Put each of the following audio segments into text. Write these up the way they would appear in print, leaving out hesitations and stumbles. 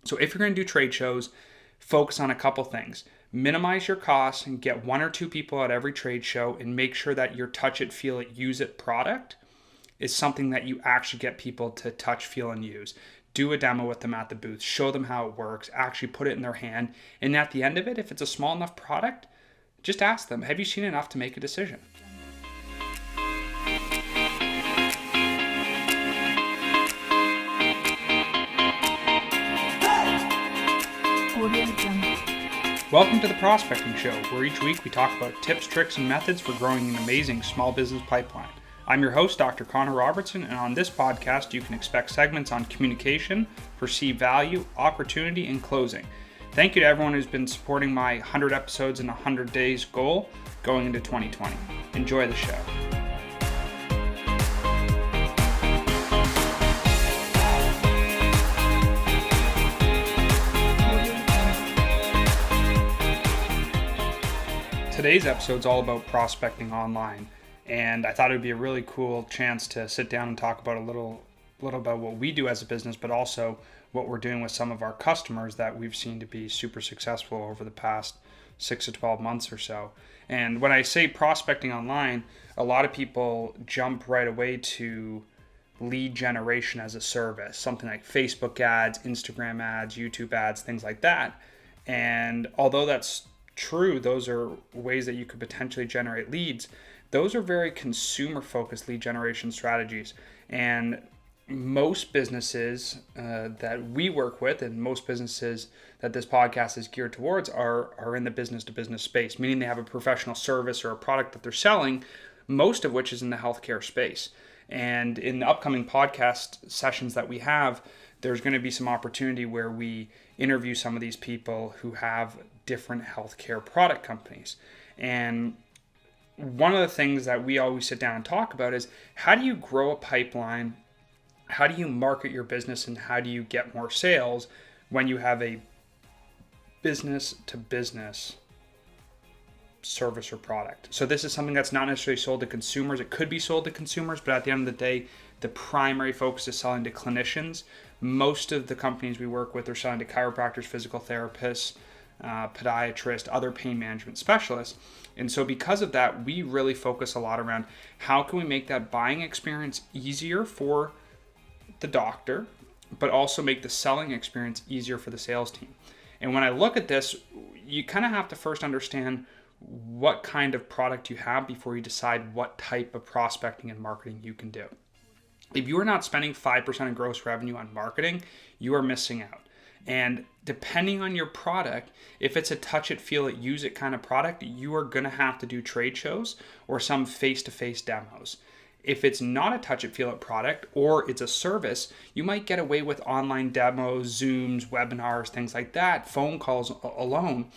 So if you're going to do trade shows, focus on a couple things. Minimize your costs and get one or two people at every trade show, and make sure that your touch it, feel it, use it product is something that you actually get people to touch, feel, and use. Do a demo with them at the booth, show them how it works, actually put it in their hand. And at the end of it, if it's a small enough product, just ask them, have you seen enough to make a decision? Welcome to the Prospecting Show, where each week we talk about tips, tricks, and methods for growing an amazing small business pipeline. I'm your host, Dr. Connor Robertson, and on this podcast you can expect segments on communication, perceived value, opportunity, and closing. Thank you to everyone who's been supporting my 100 episodes in 100 days goal going into 2020. Enjoy the show. Today's episode is all about prospecting online, and I thought it would be a really cool chance to sit down and talk about a little about what we do as a business, but also what we're doing with some of our customers that we've seen to be super successful over the past 6 to 12 months or so. And when I say prospecting online, a lot of people jump right away to lead generation as a service, something like Facebook ads, Instagram ads, YouTube ads, things like that. And although that's true, those are ways that you could potentially generate leads. Those are very consumer focused lead generation strategies, and most businesses that we work with, and most businesses that this podcast is geared towards, are in the business to business space, meaning they have a professional service or a product that they're selling, most of which is in the healthcare space. And in the upcoming podcast sessions that we have, there's going to be some opportunity where we interview some of these people who have different healthcare product companies. And one of the things that we always sit down and talk about is, how do you grow a pipeline? How do you market your business, and how do you get more sales when you have a business to business service or product? So this is something that's not necessarily sold to consumers. It could be sold to consumers, but at the end of the day, the primary focus is selling to clinicians. Most of the companies we work with are selling to chiropractors, physical therapists, podiatrists, other pain management specialists. And so because of that, we really focus a lot around how can we make that buying experience easier for the doctor, but also make the selling experience easier for the sales team. And when I look at this, you kind of have to first understand what kind of product you have before you decide what type of prospecting and marketing you can do. If you are not spending 5% of gross revenue on marketing, you are missing out. And depending on your product, if it's a touch it, feel it, use it kind of product, you are going to have to do trade shows or some face-to-face demos. If it's not a touch it, feel it product, or it's a service, you might get away with online demos, Zooms, webinars, things like that, phone calls alone.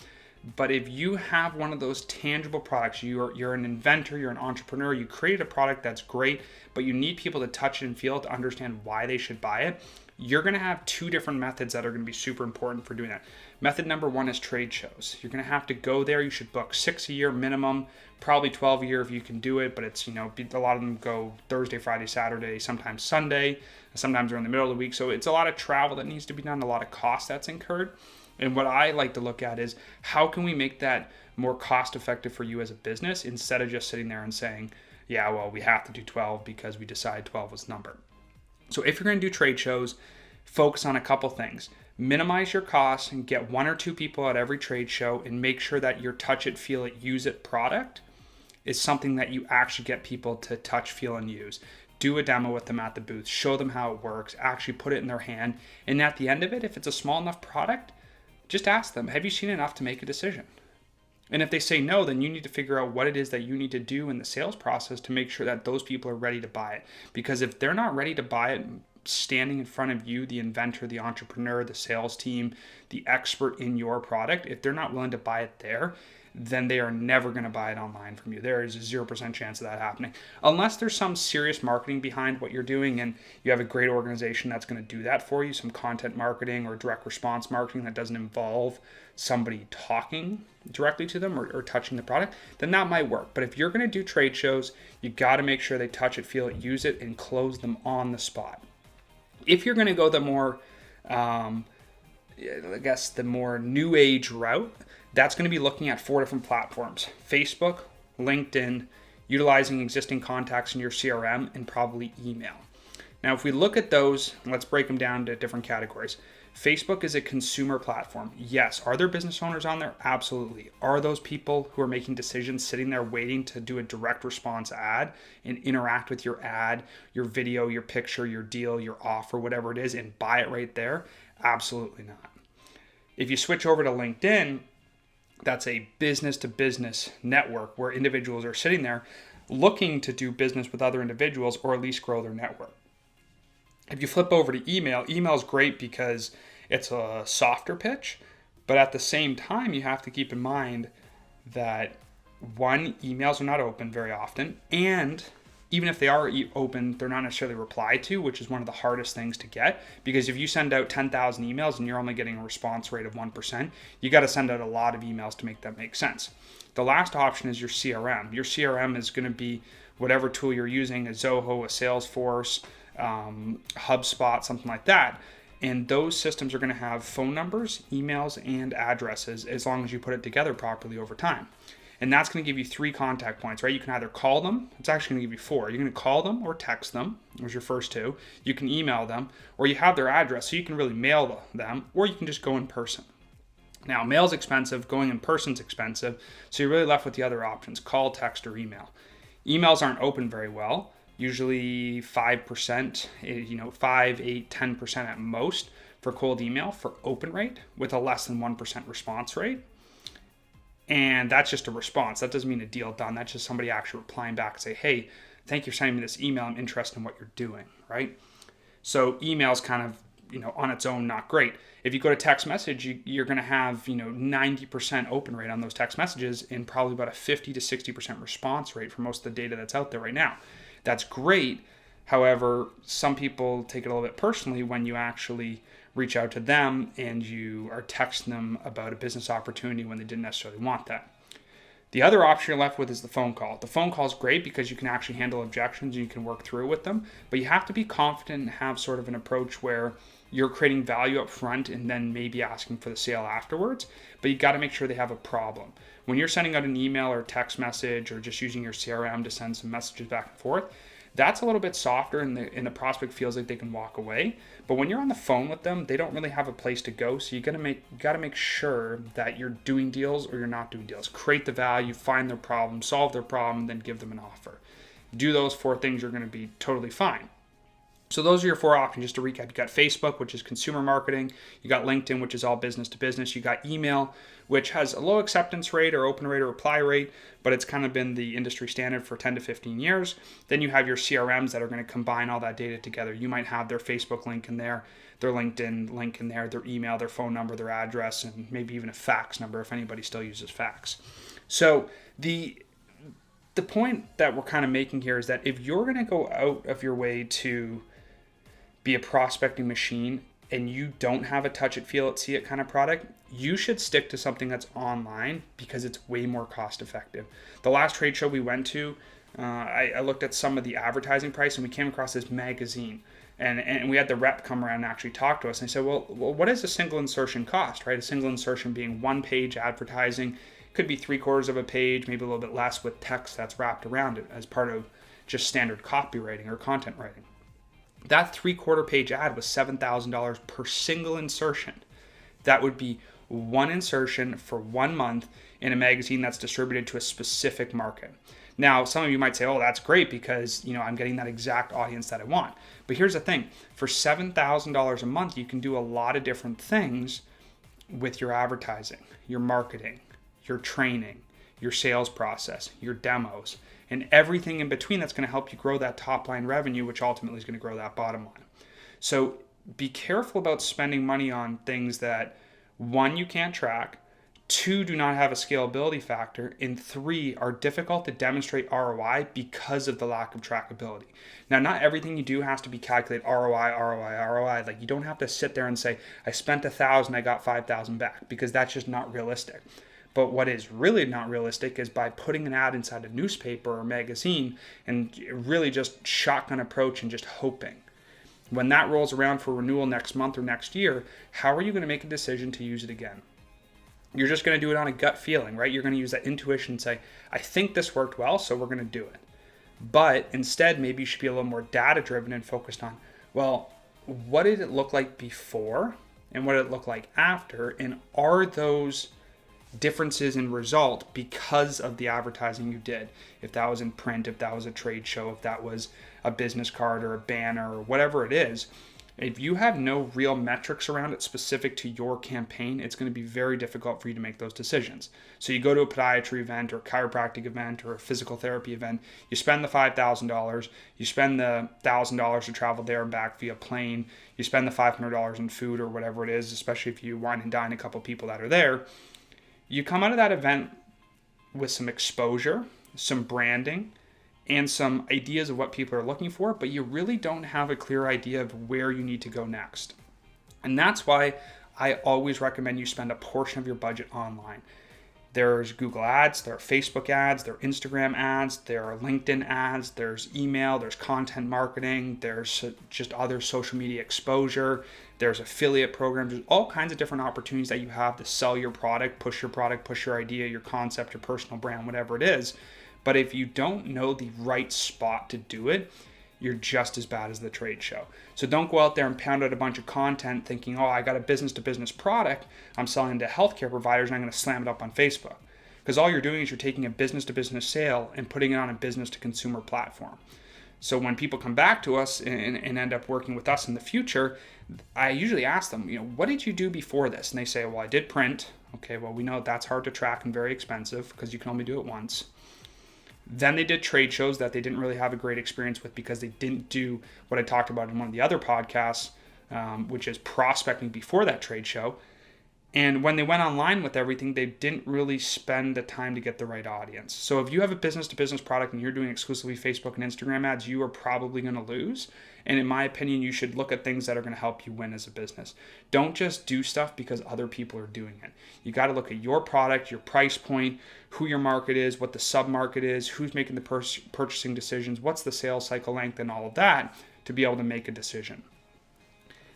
But if you have one of those tangible products, you're an inventor, you're an entrepreneur, you created a product that's great, but you need people to touch it and feel it to understand why they should buy it, you're going to have two different methods that are going to be super important for doing that. Method number one is trade shows. You're going to have to go there. You should book 6 a year minimum, probably 12 a year if you can do it, but it's, a lot of them go Thursday, Friday, Saturday, sometimes Sunday, sometimes they're in the middle of the week. So it's a lot of travel that needs to be done, a lot of cost that's incurred. And what I like to look at is, how can we make that more cost effective for you as a business, instead of just sitting there and saying, yeah, well, we have to do 12 because we decided 12 was the number. So if you're going to do trade shows, focus on a couple things. Minimize your costs and get one or two people at every trade show, and make sure that your touch it, feel it, use it product is something that you actually get people to touch, feel, and use. Do a demo with them at the booth, show them how it works, actually put it in their hand. And at the end of it, if it's a small enough product, just ask them, have you seen enough to make a decision? And if they say no, then you need to figure out what it is that you need to do in the sales process to make sure that those people are ready to buy it. Because if they're not ready to buy it standing in front of you, the inventor, the entrepreneur, the sales team, the expert in your product, if they're not willing to buy it there, then they are never going to buy it online from you. There is a 0% chance of that happening. Unless there's some serious marketing behind what you're doing and you have a great organization that's going to do that for you, some content marketing or direct response marketing that doesn't involve somebody talking directly to them or touching the product, then that might work. But if you're going to do trade shows, you got to make sure they touch it, feel it, use it, and close them on the spot. If you're going to go the more I guess, the more new age route, that's going to be looking at 4 different platforms: Facebook, LinkedIn, utilizing existing contacts in your CRM, and probably email. Now, if we look at those, let's break them down to different categories. Facebook is a consumer platform. Yes. Are there business owners on there? Absolutely. Are those people who are making decisions sitting there waiting to do a direct response ad and interact with your ad, your video, your picture, your deal, your offer, whatever it is, and buy it right there? Absolutely not. If you switch over to LinkedIn, that's a business to business network where individuals are sitting there looking to do business with other individuals or at least grow their network. If you flip over to email, email is great because it's a softer pitch, but at the same time, you have to keep in mind that one, emails are not open very often, and even if they are open, they're not necessarily replied to, which is one of the hardest things to get, because if you send out 10,000 emails and you're only getting a response rate of 1%, you got to send out a lot of emails to make that make sense. The last option is your CRM. Your CRM is going to be whatever tool you're using, a Zoho, a Salesforce, HubSpot, something like that. And those systems are going to have phone numbers, emails, and addresses as long as you put it together properly over time. And that's going to give you 3 contact points, right? You can either call them. It's actually going to give you 4. You're going to call them or text them. Those are your first 2. You can email them, or you have their address, so you can really mail them, or you can just go in person. Now, mail's expensive. Going in person's expensive. So you're really left with the other options: call, text, or email. Emails aren't open very well. Usually 5%, 5, 8, 10% at most for cold email for open rate, with a less than 1% response rate. And that's just a response. That doesn't mean a deal done. That's just somebody actually replying back and say, hey, thank you for sending me this email. I'm interested in what you're doing, right? So email's kind of, on its own, not great. If you go to text message, you're going to have, 90% open rate on those text messages and probably about a 50 to 60% response rate for most of the data that's out there right now. That's great. However, some people take it a little bit personally when you actually reach out to them and you are texting them about a business opportunity when they didn't necessarily want that. The other option you're left with is the phone call. The phone call is great because you can actually handle objections and you can work through with them, but you have to be confident and have sort of an approach where you're creating value up front and then maybe asking for the sale afterwards, but you got to make sure they have a problem. When you're sending out an email or text message or just using your CRM to send some messages back and forth, that's a little bit softer and the prospect feels like they can walk away. But when you're on the phone with them, they don't really have a place to go. So you got to make sure that you're doing deals or you're not doing deals. Create the value, find their problem, solve their problem, then give them an offer. Do those 4 things, you're going to be totally fine. So those are your 4 options. Just to recap, you got Facebook, which is consumer marketing. You got LinkedIn, which is all business to business. You got email, which has a low acceptance rate or open rate or reply rate, but it's kind of been the industry standard for 10 to 15 years. Then you have your CRMs that are going to combine all that data together. You might have their Facebook link in there, their LinkedIn link in there, their email, their phone number, their address, and maybe even a fax number if anybody still uses fax. So the point that we're kind of making here is that if you're going to go out of your way to be a prospecting machine and you don't have a touch it, feel it, see it kind of product, you should stick to something that's online because it's way more cost effective. The last trade show we went to, I looked at some of the advertising price and we came across this magazine and we had the rep come around and actually talk to us. And I said, well, what is a single insertion cost, right? A single insertion being 1 page advertising, could be 3/4 of a page, maybe a little bit less with text that's wrapped around it as part of just standard copywriting or content writing. That 3/4 page ad was $7,000 per single insertion. That would be 1 insertion for 1 month in a magazine that's distributed to a specific market. Now, some of you might say, oh, that's great because, I'm getting that exact audience that I want. But here's the thing. For $7,000 a month, you can do a lot of different things with your advertising, your marketing, your training, your sales process, your demos, and everything in between that's going to help you grow that top line revenue, which ultimately is going to grow that bottom line. So be careful about spending money on things that, 1, you can't track, 2, do not have a scalability factor, and 3, are difficult to demonstrate ROI because of the lack of trackability. Now, not everything you do has to be calculated ROI. Like, you don't have to sit there and say, I spent $1,000, I got $5,000 back, because that's just not realistic. But what is really not realistic is by putting an ad inside a newspaper or magazine and really just shotgun approach and just hoping. When that rolls around for renewal next month or next year, how are you going to make a decision to use it again? You're just going to do it on a gut feeling, right? You're going to use that intuition and say, I think this worked well, so we're going to do it. But instead, maybe you should be a little more data driven and focused on, well, what did it look like before and what did it look like after? And are those differences in result because of the advertising you did? If that was in print, if that was a trade show, if that was a business card or a banner or whatever it is, if you have no real metrics around it specific to your campaign, it's going to be very difficult for you to make those decisions. So you go to a podiatry event or a chiropractic event or a physical therapy event, you spend the $5,000, you spend the $1,000 to travel there and back via plane, you spend the $500 in food or whatever it is, especially if you wine and dine a couple people that are there. You come out of that event with some exposure, some branding, and some ideas of what people are looking for, but you really don't have a clear idea of where you need to go next. And that's why I always recommend you spend a portion of your budget online. There's Google ads, there are Facebook ads, there are Instagram ads, there are LinkedIn ads, there's email, there's content marketing, there's just other social media exposure, there's affiliate programs, there's all kinds of different opportunities that you have to sell your product, push your idea, your concept, your personal brand, whatever it is. But if you don't know the right spot to do it, you're just as bad as the trade show. So don't go out there and pound out a bunch of content thinking, oh, I got a business-to-business product I'm selling to healthcare providers and I'm going to slam it up on Facebook. Because all you're doing is you're taking a business-to-business sale and putting it on a business-to-consumer platform. So when people come back to us and end up working with us in the future, I usually ask them, what did you do before this? And they say, well, I did print. Okay, well, we know that's hard to track and very expensive because you can only do it once. Then they did trade shows that they didn't really have a great experience with because they didn't do what I talked about in one of the other podcasts, which is prospecting before that trade show. And when they went online with everything, they didn't really spend the time to get the right audience. So if you have a business-to-business product and you're doing exclusively Facebook and Instagram ads, you are probably going to lose. And in my opinion, you should look at things that are going to help you win as a business. Don't just do stuff because other people are doing it. You got to look at your product, your price point, who your market is, what the sub-market is, who's making the purchasing decisions, what's the sales cycle length, and all of that to be able to make a decision.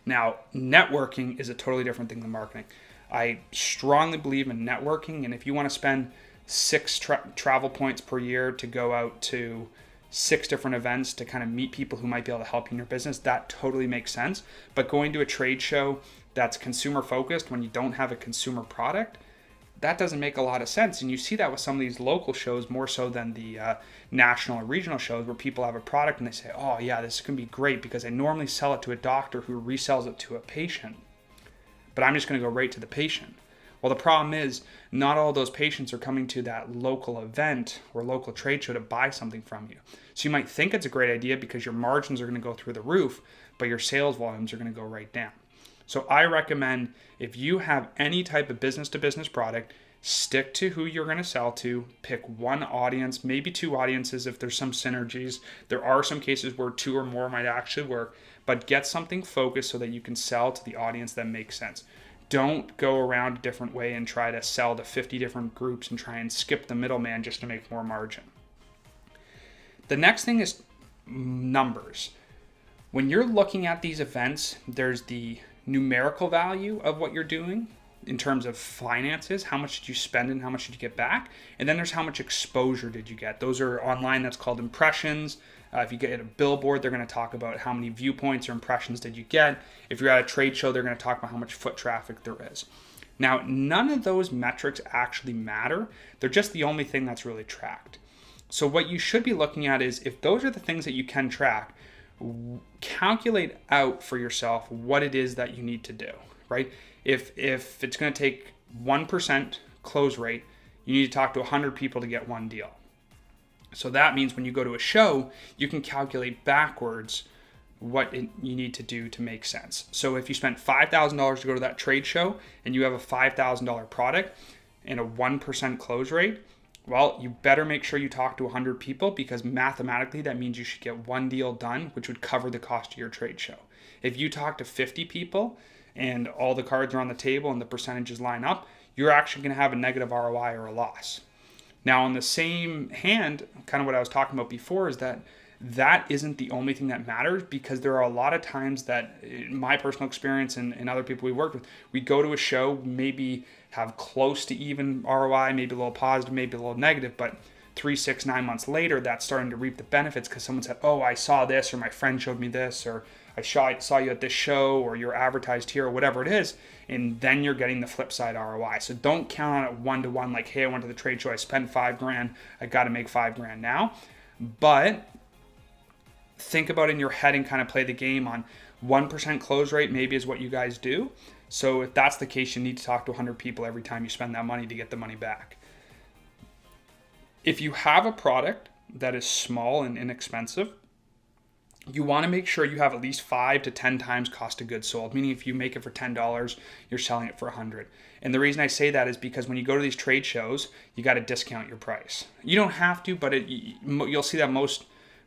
Now, networking is a totally different thing than marketing. I strongly believe in networking, and if you want to spend 6 travel points per year to go out to 6 different events to kind of meet people who might be able to help you in your business, that totally makes sense. But going to a trade show that's consumer focused when you don't have a consumer product, that doesn't make a lot of sense. And you see that with some of these local shows more so than the national or regional shows where people have a product and they say, oh yeah, this can be great because I normally sell it to a doctor who resells it to a patient, but I'm just going to go right to the patient. Well, the problem is not all those patients are coming to that local event or local trade show to buy something from you. So you might think it's a great idea because your margins are going to go through the roof, but your sales volumes are going to go right down. So I recommend if you have any type of business-to-business product, stick to who you're going to sell to, pick one audience, maybe 2 audiences if there's some synergies. There are some cases where 2 or more might actually work, but get something focused so that you can sell to the audience that makes sense. Don't go around a different way and try to sell to 50 different groups and try and skip the middleman just to make more margin. The next thing is numbers. When you're looking at these events, there's the numerical value of what you're doing in terms of finances. How much did you spend and how much did you get back? And then there's how much exposure did you get? Those are online, that's called impressions. If you get a billboard, they're going to talk about how many viewpoints or impressions did you get. If you're at a trade show, they're going to talk about how much foot traffic there is. Now, none of those metrics actually matter. They're just the only thing that's really tracked. So what you should be looking at is if those are the things that you can track, calculate out for yourself what it is that you need to do, right? If it's going to take 1% close rate, you need to talk to 100 people to get one deal. So that means when you go to a show, you can calculate backwards what you need to do to make sense. So if you spent $5,000 to go to that trade show and you have a $5,000 product and a 1% close rate, well, you better make sure you talk to 100 people because mathematically that means you should get one deal done, which would cover the cost of your trade show. If you talk to 50 people and all the cards are on the table and the percentages line up, you're actually going to have a negative ROI or a loss. Now, on the same hand, kind of what I was talking about before is that that isn't the only thing that matters, because there are a lot of times that, in my personal experience and other people we worked with, we go to a show, maybe have close to even ROI, maybe a little positive, maybe a little negative, but 3, 6, 9 months later, that's starting to reap the benefits because someone said, oh, I saw this, or my friend showed me this, or I saw you at this show, or you're advertised here, or whatever it is. And then you're getting the flip side ROI. So don't count on it one-to-one, like, hey, I went to the trade show, I spent $5,000, I got to make $5,000 now. But think about it in your head and kind of play the game on 1% close rate maybe is what you guys do. So if that's the case, you need to talk to 100 people every time you spend that money to get the money back. If you have a product that is small and inexpensive, you want to make sure you have at least 5 to 10 times cost of goods sold, meaning if you make it for $10, you're selling it for $100. And the reason I say that is because when you go to these trade shows, you got to discount your price. You don't have to, but you'll see that most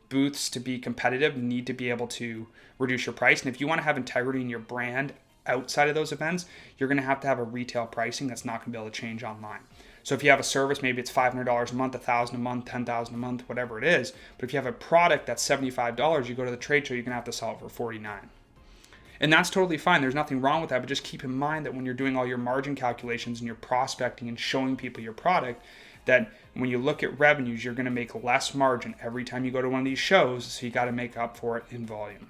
booths, to be competitive, need to be able to reduce your price. And if you want to have integrity in your brand outside of those events, you're going to have a retail pricing that's not going to be able to change online. So if you have a service, maybe it's $500 a month, $1,000 a month, $10,000 a month, whatever it is. But if you have a product that's $75, you go to the trade show, you're going to have to sell it for $49. And that's totally fine. There's nothing wrong with that. But just keep in mind that when you're doing all your margin calculations and you're prospecting and showing people your product, that when you look at revenues, you're going to make less margin every time you go to one of these shows. So you got to make up for it in volume.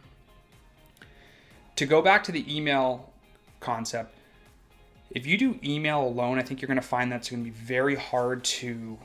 To go back to the email concept, if you do email alone, I think you're going to find that's going to be very hard to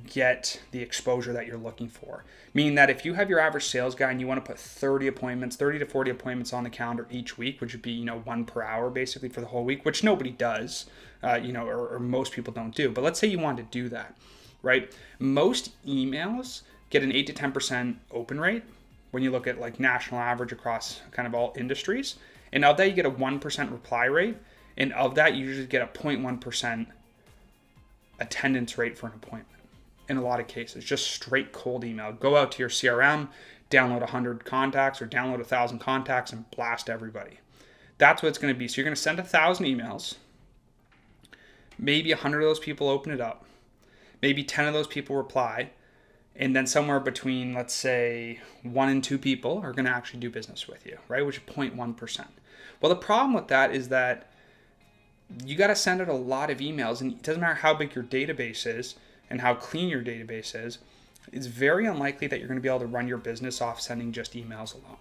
get the exposure that you're looking for. Meaning that if you have your average sales guy and you want to put 30 to 40 appointments on the calendar each week, which would be, one per hour basically for the whole week, which nobody does, or most people don't do. But let's say you want to do that, right? Most emails get an 8 to 10% open rate when you look at like national average across kind of all industries. And of that, you get a 1% reply rate. And of that, you usually get a 0.1% attendance rate for an appointment in a lot of cases. Just straight cold email. Go out to your CRM, download 100 contacts or download 1,000 contacts and blast everybody. That's what it's going to be. So you're going to send 1,000 emails. Maybe 100 of those people open it up. Maybe 10 of those people reply. And then somewhere between, let's say, 1 and 2 people are going to actually do business with you, right? Which is 0.1%. Well, the problem with that is that you got to send out a lot of emails, and it doesn't matter how big your database is and how clean your database is, it's very unlikely that you're going to be able to run your business off sending just emails alone.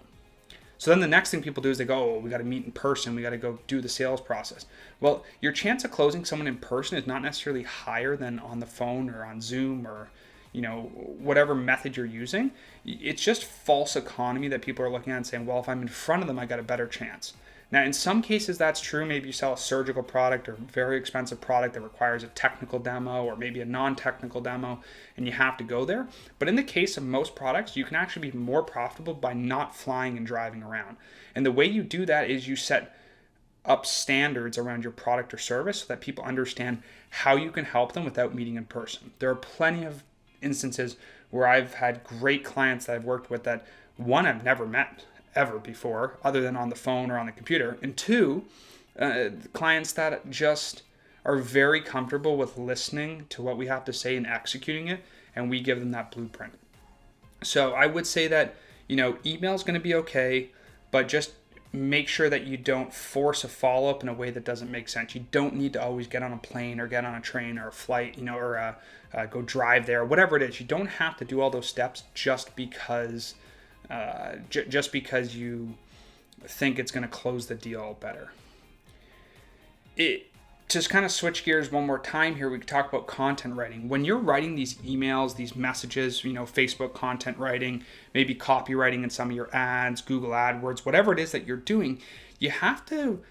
So then the next thing people do is they go, oh, we got to meet in person. We got to go do the sales process. Well, your chance of closing someone in person is not necessarily higher than on the phone or on Zoom or, whatever method you're using. It's just false economy that people are looking at and saying, well, if I'm in front of them, I got a better chance. Now, in some cases, that's true. Maybe you sell a surgical product or a very expensive product that requires a technical demo or maybe a non-technical demo, and you have to go there. But in the case of most products, you can actually be more profitable by not flying and driving around. And the way you do that is you set up standards around your product or service so that people understand how you can help them without meeting in person. There are plenty of instances where I've had great clients that I've worked with that, one, I've never met ever before, other than on the phone or on the computer. And 2, clients that just are very comfortable with listening to what we have to say and executing it, and we give them that blueprint. So I would say that, email is going to be okay, but just make sure that you don't force a follow-up in a way that doesn't make sense. You don't need to always get on a plane or get on a train or a flight, or go drive there, whatever it is. You don't have to do all those steps just because you think it's going to close the deal better. Just kind of switch gears one more time here, we could talk about content writing. When you're writing these emails, these messages, Facebook content writing, maybe copywriting in some of your ads, Google AdWords, whatever it is that you're doing, you have to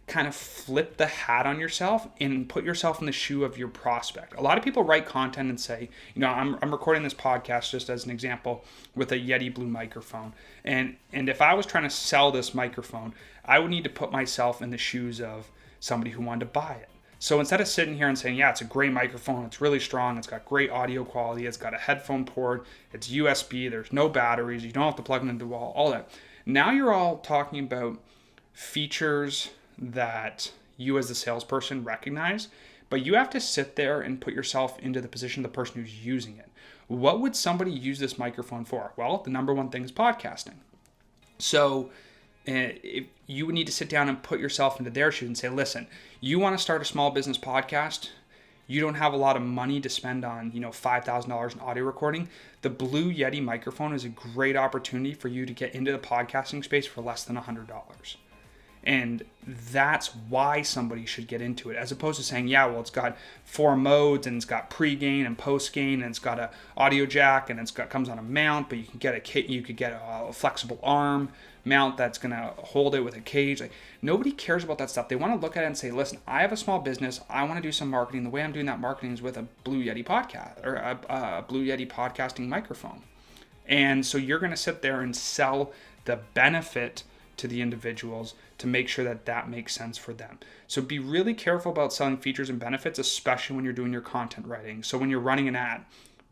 kind of flip the hat on yourself and put yourself in the shoe of your prospect. A lot of people write content and say, I'm recording this podcast just as an example with a Yeti Blue microphone. And if I was trying to sell this microphone, I would need to put myself in the shoes of somebody who wanted to buy it. So instead of sitting here and saying, yeah, it's a great microphone, it's really strong, it's got great audio quality, it's got a headphone port, it's USB, there's no batteries, you don't have to plug it into the wall, all that. Now you're all talking about features that you as the salesperson recognize, but you have to sit there and put yourself into the position of the person who's using it. What would somebody use this microphone for? Well, the number one thing is podcasting. So if you would need to sit down and put yourself into their shoes and say, listen, you want to start a small business podcast, you don't have a lot of money to spend on, $5,000 in audio recording. The Blue Yeti microphone is a great opportunity for you to get into the podcasting space for less than $100. And that's why somebody should get into it, as opposed to saying, yeah, well, it's got 4 modes and it's got pre-gain and post-gain and it's got a audio jack and comes on a mount, but you could get a flexible arm mount that's going to hold it with a cage. Like, nobody cares about that stuff. They want to look at it and say, listen, I have a small business. I want to do some marketing. The way I'm doing that marketing is with a Blue Yeti podcast or a Blue Yeti podcasting microphone. And so you're going to sit there and sell the benefit to the individuals to make sure that that makes sense for them. So be really careful about selling features and benefits, especially when you're doing your content writing. So when you're running an ad,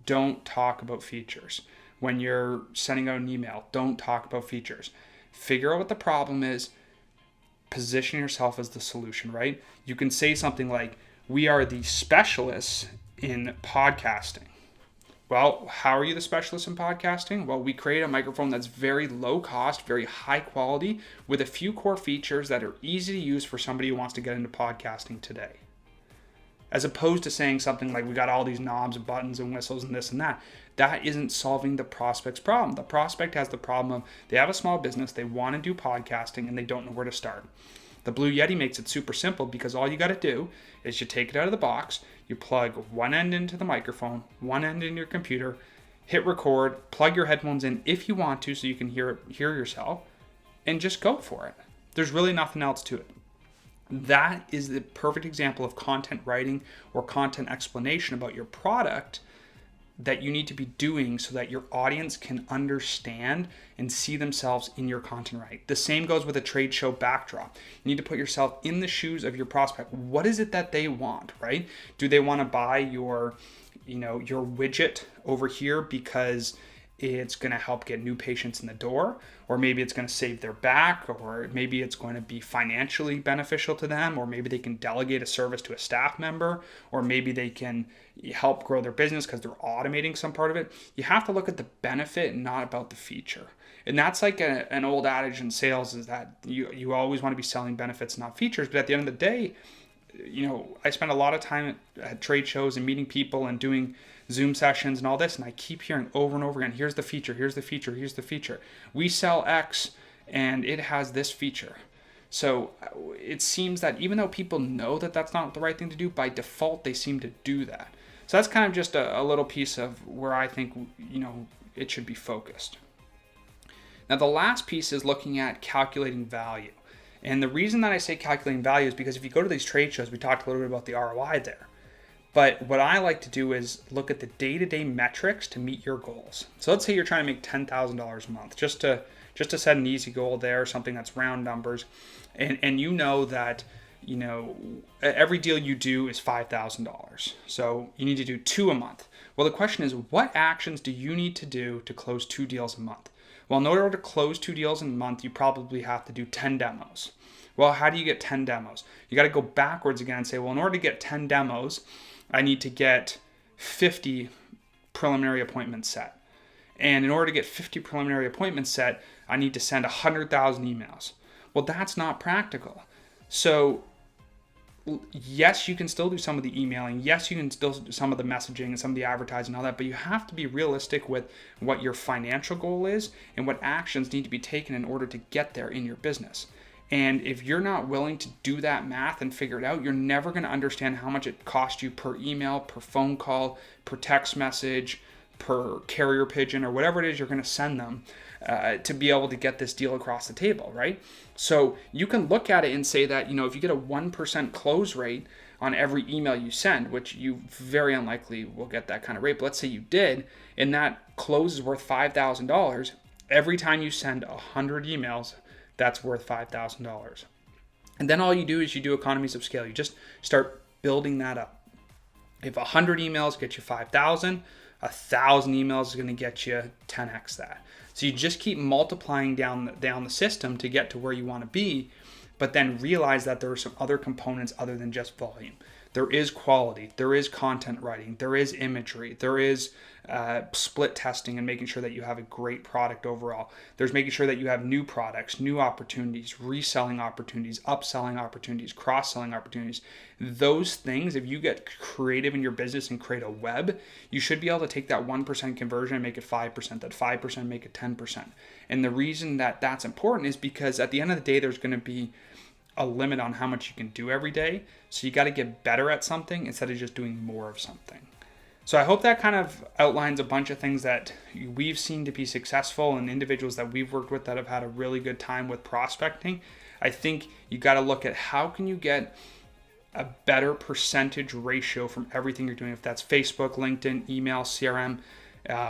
don't talk about features. When you're sending out an email, don't talk about features. Figure out what the problem is, position yourself as the solution, right? You can say something like, we are the specialists in podcasting. Well, how are you the specialist in podcasting? Well, we create a microphone that's very low cost, very high quality, with a few core features that are easy to use for somebody who wants to get into podcasting today. As opposed to saying something like, we got all these knobs and buttons and whistles and this and that. That isn't solving the prospect's problem. The prospect has the problem of they have a small business, they want to do podcasting, and they don't know where to start. The Blue Yeti makes it super simple because all you got to do is you take it out of the box, you plug one end into the microphone, one end into your computer, hit record, plug your headphones in if you want to so you can hear yourself, and just go for it. There's really nothing else to it. That is the perfect example of content writing or content explanation about your product that you need to be doing so that your audience can understand and see themselves in your content writing. The same goes with a trade show backdrop. You need to put yourself in the shoes of your prospect. What is it that they want, right? Do they want to buy your widget over here because it's going to help get new patients in the door, or maybe it's going to save their back, or maybe it's going to be financially beneficial to them, or maybe they can delegate a service to a staff member, or maybe they can help grow their business because they're automating some part of it. You have to look at the benefit and not about the feature. And that's like an old adage in sales, is that you always want to be selling benefits, not features. But at the end of the day, I spend a lot of time at trade shows and meeting people and doing Zoom sessions and all this, and I keep hearing over and over again, here's the feature, here's the feature, here's the feature. We sell X and it has this feature. So it seems that even though people know that that's not the right thing to do, by default they seem to do that. So that's kind of just a little piece of where I think it should be focused. Now the last piece is looking at calculating value. And the reason that I say calculating value is because if you go to these trade shows, we talked a little bit about the ROI there. But what I like to do is look at the day-to-day metrics to meet your goals. So let's say you're trying to make $10,000 a month, just to set an easy goal there, something that's round numbers. And you know that, every deal you do is $5,000. So you need to do 2 a month. Well, the question is, what actions do you need to do to close 2 deals a month? Well, in order to close 2 deals in a month, you probably have to do 10 demos. Well, how do you get 10 demos? You got to go backwards again and say, well, in order to get 10 demos, I need to get 50 preliminary appointments set. And in order to get 50 preliminary appointments set, I need to send 100,000 emails. Well, that's not practical. So yes, you can still do some of the emailing. Yes, you can still do some of the messaging and some of the advertising and all that, but you have to be realistic with what your financial goal is and what actions need to be taken in order to get there in your business. And if you're not willing to do that math and figure it out, you're never going to understand how much it costs you per email, per phone call, per text message, per carrier pigeon, or whatever it is you're going to send them to be able to get this deal across the table, right? So you can look at it and say that, if you get a 1% close rate on every email you send, which you very unlikely will get that kind of rate, but let's say you did, and that close is worth $5,000, every time you send 100 emails, that's worth $5,000. And then all you do is you do economies of scale. You just start building that up. If 100 emails get you 5,000, 1,000 emails is going to get you 10x that. So you just keep multiplying down the system to get to where you want to be, but then realize that there are some other components other than just volume. there is quality, there is content writing, there is imagery, there is split testing and making sure that you have a great product overall. There's making sure that you have new products, new opportunities, reselling opportunities, upselling opportunities, cross-selling opportunities. Those things, if you get creative in your business and create a web, you should be able to take that 1% conversion and make it 5%, that 5% make it 10%. And the reason that that's important is because at the end of the day, there's going to be a limit on how much you can do every day. So you got to get better at something instead of just doing more of something. So I hope that kind of outlines a bunch of things that we've seen to be successful and individuals that we've worked with that have had a really good time with prospecting. I think you got to look at how can you get a better percentage ratio from everything you're doing. If that's Facebook, LinkedIn, email, CRM,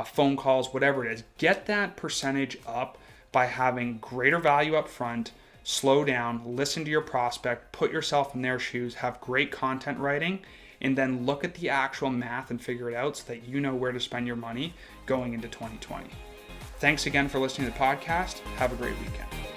phone calls, whatever it is, get that percentage up by having greater value up front, slow down, listen to your prospect, put yourself in their shoes, have great content writing, and then look at the actual math and figure it out so that you know where to spend your money going into 2020. Thanks again for listening to the podcast. Have a great weekend.